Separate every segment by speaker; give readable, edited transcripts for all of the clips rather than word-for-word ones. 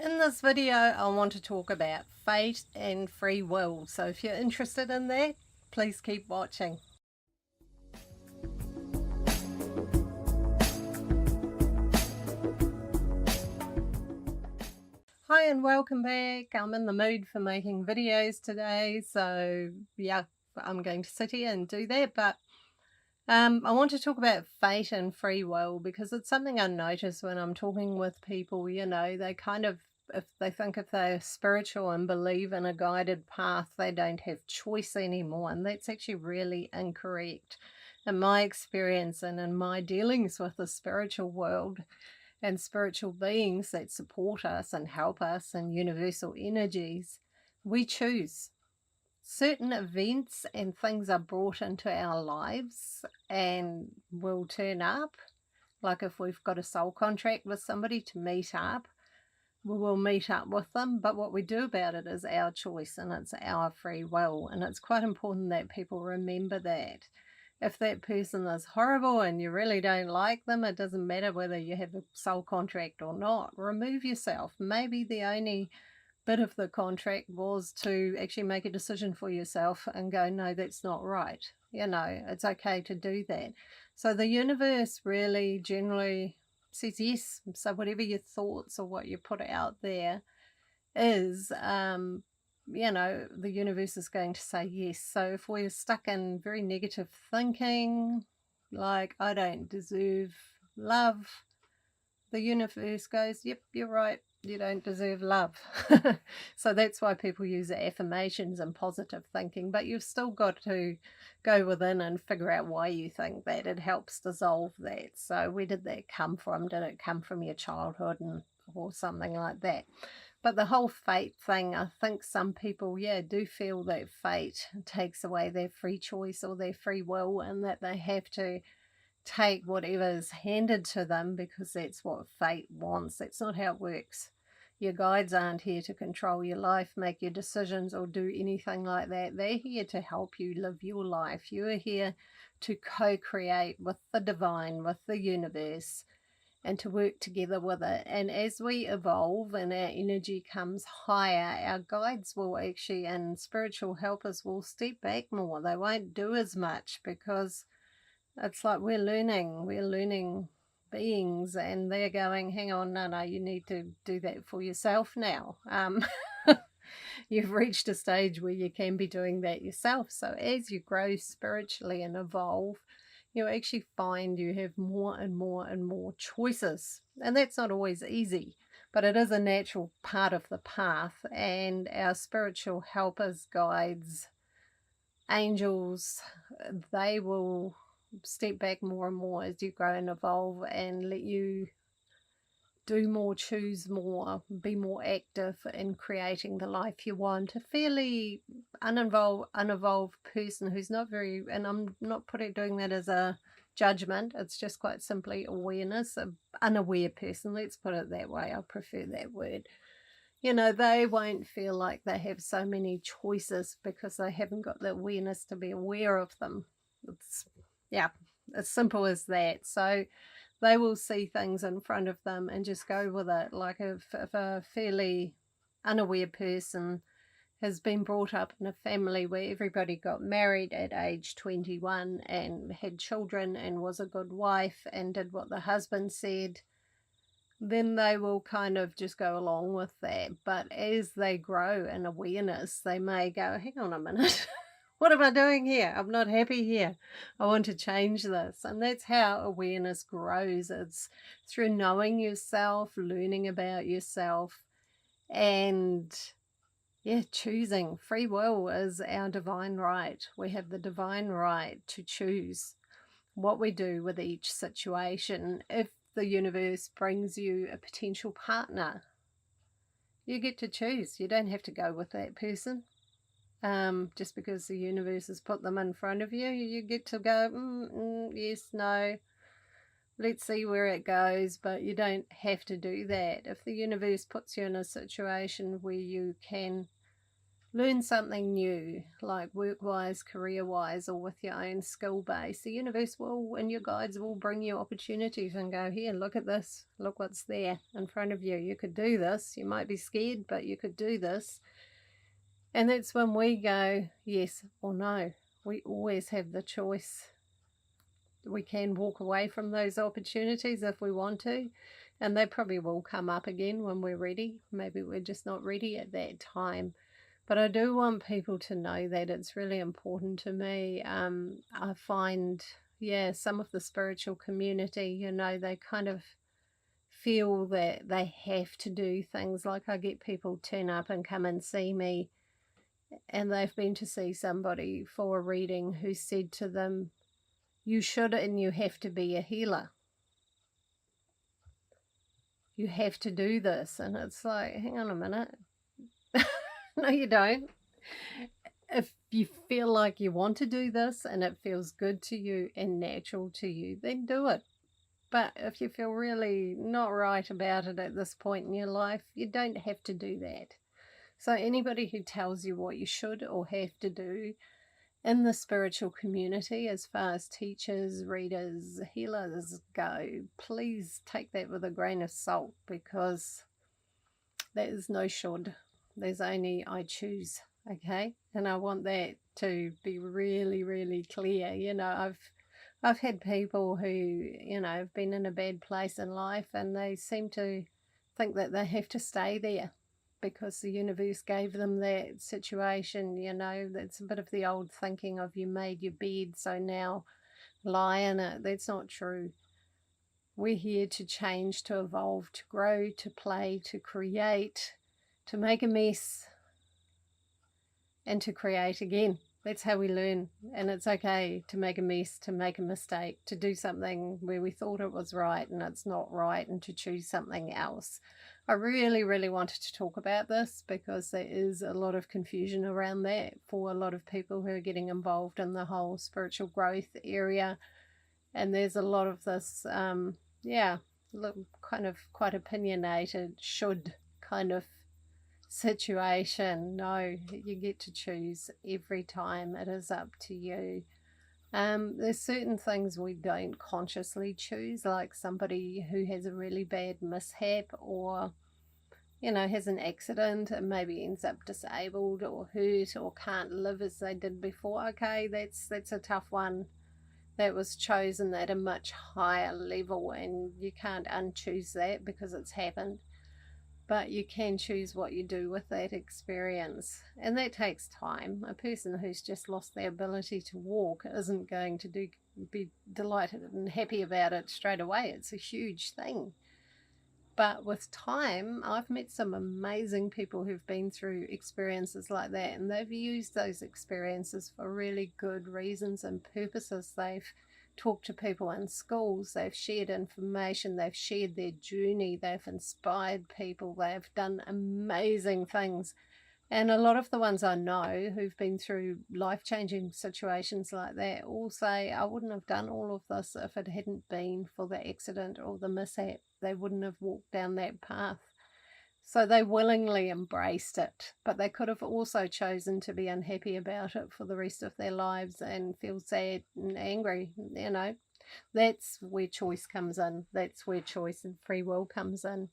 Speaker 1: In this video, I want to talk about fate and free will. So if you're interested in that, please keep watching. Hi and welcome back. I'm in the mood for making videos today. So yeah, I'm going to sit here and do that. But I want to talk about fate and free will because it's something I notice when I'm talking with people. They kind of, if they think if they're spiritual and believe in a guided path, they don't have choice anymore. And that's actually really incorrect. In my experience and in my dealings with the spiritual world and spiritual beings that support us and help us and universal energies, we choose. Certain events and things are brought into our lives and will turn up. Like if we've got a soul contract with somebody to meet up, we will meet up with them. But what we do about it is our choice and it's our free will. And it's quite important that people remember that. If that person is horrible and you really don't like them, it doesn't matter whether you have a soul contract or not. Remove yourself. Maybe the only bit of the contract was to actually make a decision for yourself and go, no, that's not right. It's okay to do that. So the universe really generally says yes. So whatever your thoughts or what you put out there is, the universe is going to say yes. So if we're stuck in very negative thinking, like I don't deserve love, the universe goes, yep, you're right, you don't deserve love. So that's why people use affirmations and positive thinking, but you've still got to go within and figure out why you think that. It helps dissolve that. So where did that come from? Did it come from your childhood or something like that? But the whole fate thing, I think some people, do feel that fate takes away their free choice or their free will, and that they have to take whatever's handed to them because that's what fate wants. That's not how it works. Your guides aren't here to control your life, make your decisions, or do anything like that. They're here to help you live your life. You are here to co-create with the divine, with the universe, and to work together with it. And as we evolve and our energy comes higher, our guides will actually, and spiritual helpers will step back more. They won't do as much because it's like we're learning beings, and they're going, hang on, no, you need to do that for yourself now. You've reached a stage where you can be doing that yourself. So as you grow spiritually and evolve, you actually find you have more and more and more choices. And that's not always easy, but it is a natural part of the path. And our spiritual helpers, guides, angels, they will step back more and more as you grow and evolve and let you do more, choose more, be more active in creating the life you want. A fairly unevolved person who's not very, and I'm not doing that as a judgment, it's just quite simply awareness, an unaware person, let's put it that way, I prefer that word. They won't feel like they have so many choices because they haven't got the awareness to be aware of them. It's, yeah, as simple as that. So they will see things in front of them and just go with it. Like if a fairly unaware person has been brought up in a family where everybody got married at age 21 and had children and was a good wife and did what the husband said, then they will kind of just go along with that. But as they grow in awareness, they may go, hang on a minute, what am I doing here? I'm not happy here. I want to change this. And that's how awareness grows. It's through knowing yourself, learning about yourself, and choosing. Free will is our divine right. We have the divine right to choose what we do with each situation. If the universe brings you a potential partner, you get to choose. You don't have to go with that person. Just because the universe has put them in front of you, you get to go, yes, no, let's see where it goes, but you don't have to do that. If the universe puts you in a situation where you can learn something new, like work-wise, career-wise, or with your own skill base, the universe will and your guides will bring you opportunities and go, here, look at this, look what's there in front of you. You could do this. You might be scared, but you could do this. And that's when we go yes or no. We always have the choice. We can walk away from those opportunities if we want to, and they probably will come up again when we're ready. Maybe we're just not ready at that time. But I do want people to know that it's really important to me. I find, yeah, some of the spiritual community, they kind of feel that they have to do things. Like I get people turn up and come and see me, and they've been to see somebody for a reading who said to them, you should and you have to be a healer. You have to do this. And it's like, hang on a minute. No, you don't. If you feel like you want to do this and it feels good to you and natural to you, then do it. But if you feel really not right about it at this point in your life, you don't have to do that. So anybody who tells you what you should or have to do in the spiritual community, as far as teachers, readers, healers go, please take that with a grain of salt, because there is no should. There's only I choose, okay? And I want that to be really, really clear. I've had people who, have been in a bad place in life, and they seem to think that they have to stay there because the universe gave them that situation. That's a bit of the old thinking of you made your bed, so now lie in it. That's not true. We're here to change, to evolve, to grow, to play, to create, to make a mess, and to create again. That's how we learn. And it's okay to make a mess, to make a mistake, to do something where we thought it was right and it's not right, and to choose something else. I really, really wanted to talk about this because there is a lot of confusion around that for a lot of people who are getting involved in the whole spiritual growth area. And there's a lot of this, kind of quite opinionated, should kind of situation. No, you get to choose every time. It is up to you. There's certain things we don't consciously choose, like somebody who has a really bad mishap, or has an accident and maybe ends up disabled or hurt or can't live as they did before. Okay, that's a tough one. That was chosen at a much higher level, and you can't unchoose that because it's happened. But you can choose what you do with that experience, and that takes time. A person who's just lost their ability to walk isn't going to be delighted and happy about it straight away. It's a huge thing. But with time, I've met some amazing people who've been through experiences like that, and they've used those experiences for really good reasons and purposes. They've talked to people in schools, they've shared information, they've shared their journey, they've inspired people, they've done amazing things. And a lot of the ones I know who've been through life-changing situations like that all say, I wouldn't have done all of this if it hadn't been for the accident or the mishap. They wouldn't have walked down that path. So they willingly embraced it, but they could have also chosen to be unhappy about it for the rest of their lives and feel sad and angry. That's where choice comes in. That's where choice and free will comes in,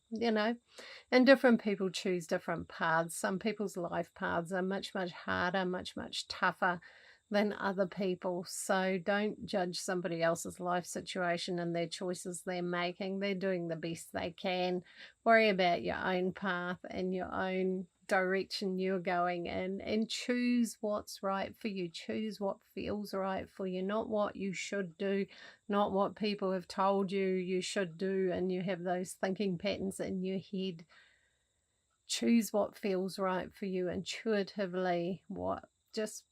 Speaker 1: And different people choose different paths. Some people's life paths are much, much harder, much, much tougher than other people. So don't judge somebody else's life situation and their choices they're making. They're doing the best they can. Worry about your own path and your own direction you're going in, and choose what's right for you. Choose what feels right for you, not what you should do, not what people have told you should do, and you have those thinking patterns in your head. Choose what feels right for you intuitively, what just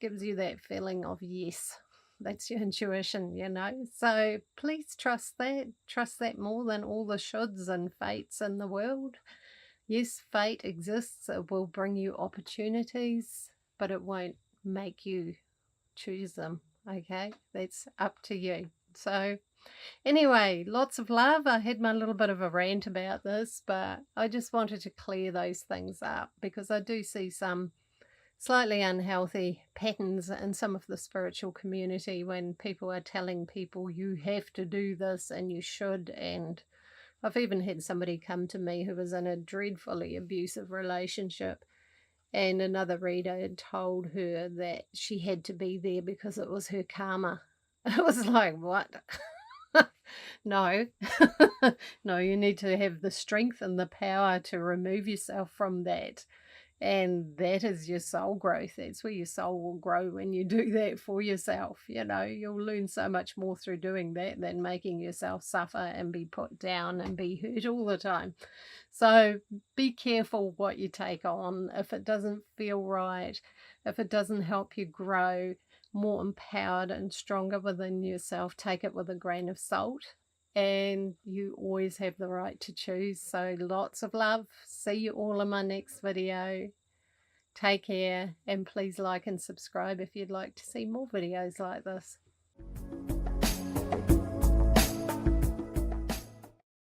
Speaker 1: gives you that feeling of yes. That's your intuition, So please trust that more than all the shoulds and fates in the world. Yes, fate exists. It will bring you opportunities, but it won't make you choose them, okay? That's up to you. So anyway, lots of love. I had my little bit of a rant about this, but I just wanted to clear those things up because I do see some slightly unhealthy patterns in some of the spiritual community when people are telling people you have to do this and you should. And I've even had somebody come to me who was in a dreadfully abusive relationship, and another reader had told her that she had to be there because it was her karma. It was like, what? No. No, you need to have the strength and the power to remove yourself from that. And that is your soul growth. That's where your soul will grow when you do that for yourself. You'll learn so much more through doing that than making yourself suffer and be put down and be hurt all the time. So be careful what you take on. If it doesn't feel right, if it doesn't help you grow more empowered and stronger within yourself, take it with a grain of salt. And you always have the right to choose. So lots of love. See you all in my next video. Take care, and please like and subscribe if you'd like to see more videos like this.